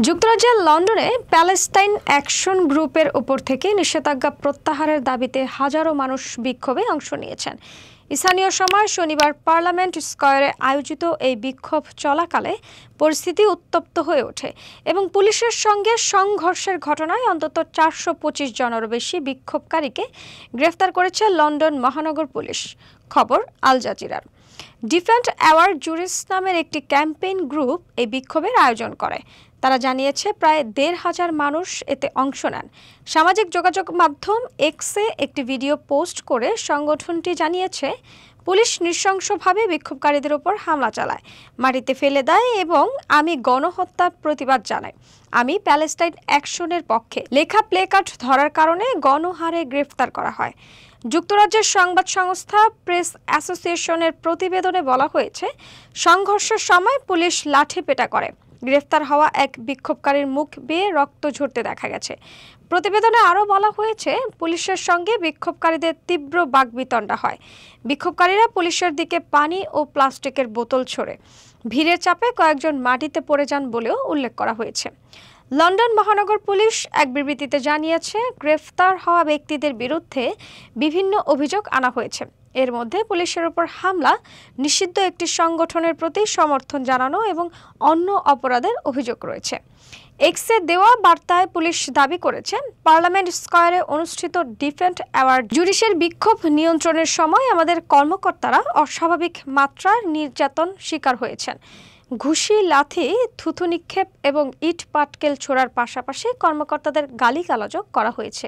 যুক্তরাজ্যের লন্ডনে Palestine action গ্রুপের উপর থেকে নিষেধাজ্ঞা প্রত্যাহারের দাবিতে হাজারো মানুষ বিক্ষোভে অংশ নিয়েছেন। স্থানীয় সময় শনিবার পার্লামেন্ট স্কয়ারে আয়োজিত এই বিক্ষোভ চলাকালে পরিস্থিতি উত্তপ্ত হয়ে ওঠে এবং পুলিশের সঙ্গে সংঘর্ষের ঘটনায় অন্তত 425 জনেরও বেশি বিক্ষোভকারীকে গ্রেফতার করেছে লন্ডন মহানগর পুলিশ। খবর আল জাজিরার। ডিফেন্ড আওয়ার জুরিস নামের একটি ক্যাম্পেইন গ্রুপ এই বিক্ষোভের আয়োজন করে। তারা জানিয়েছে প্রায় ১৫০০ মানুষ এতে অংশ নেন। সামাজিক যোগাযোগ মাধ্যম এক্সে একটি ভিডিও পোস্ট করে সংগঠনটি জানিয়েছে, পুলিশ নৃশংসভাবে বিক্ষোভকারীদের উপর হামলা চালায়, মাটিতে ফেলে দেয় এবং আমি গণহত্যার প্রতিবাদ জানাই। আমি প্যালেস্টাইন অ্যাকশনের পক্ষে লেখা প্লেকার্ড ধরার কারণে গণহারে গ্রেফতার করা হয়। যুক্তরাজ্যের সংবাদ সংস্থা প্রেস অ্যাসোসিয়েশনের প্রতিবেদনে বলা হয়েছে, সংঘর্ষের সময় পুলিশ লাঠিপেটা করে। গ্রেফতার হওয়া এক বিক্ষোভকারীর মুখ বেয়ে রক্ত ঝরতে দেখা গেছে। প্রতিবেদনে আরও বলা হয়েছে, পুলিশের সঙ্গে বিক্ষোভকারীদের তীব্র বাকবিতণ্ডা হয়। বিক্ষোভকারীরা পুলিশের দিকে পানি ও প্লাস্টিকের বোতল ছোড়ে। ভিড়ের চাপে কয়েকজন মাটিতে পড়ে যান বলেও উল্লেখ করা হয়েছে। লন্ডন মহানগর পুলিশ এক বিবৃতিতে জানিয়েছে, গ্রেফতার হওয়া ব্যক্তিদের বিরুদ্ধে বিভিন্ন অভিযোগ আনা হয়েছে। এর মধ্যে পুলিশের উপর হামলা, নিষিদ্ধ একটি সংগঠনের প্রতি সমর্থন জানানো এবং অন্য অপরাধের অভিযোগ রয়েছে। এক্সে দেওয়া বার্তায় পুলিশ দাবি করেছে, পার্লামেন্ট স্কয়ারে অনুষ্ঠিত ডিফেন্ড আওয়ার জুরিসের বিক্ষোভ নিয়ন্ত্রণের সময় আমাদের কর্মকর্তারা অস্বাভাবিক মাত্রার নির্যাতন শিকার হয়েছেন। ঘুষি, লাথি, থুথু নিক্ষেপ এবং ইট পাটকেল ছোড়ার পাশাপাশি কর্মকর্তাদের গালিগালাজও করা হয়েছে।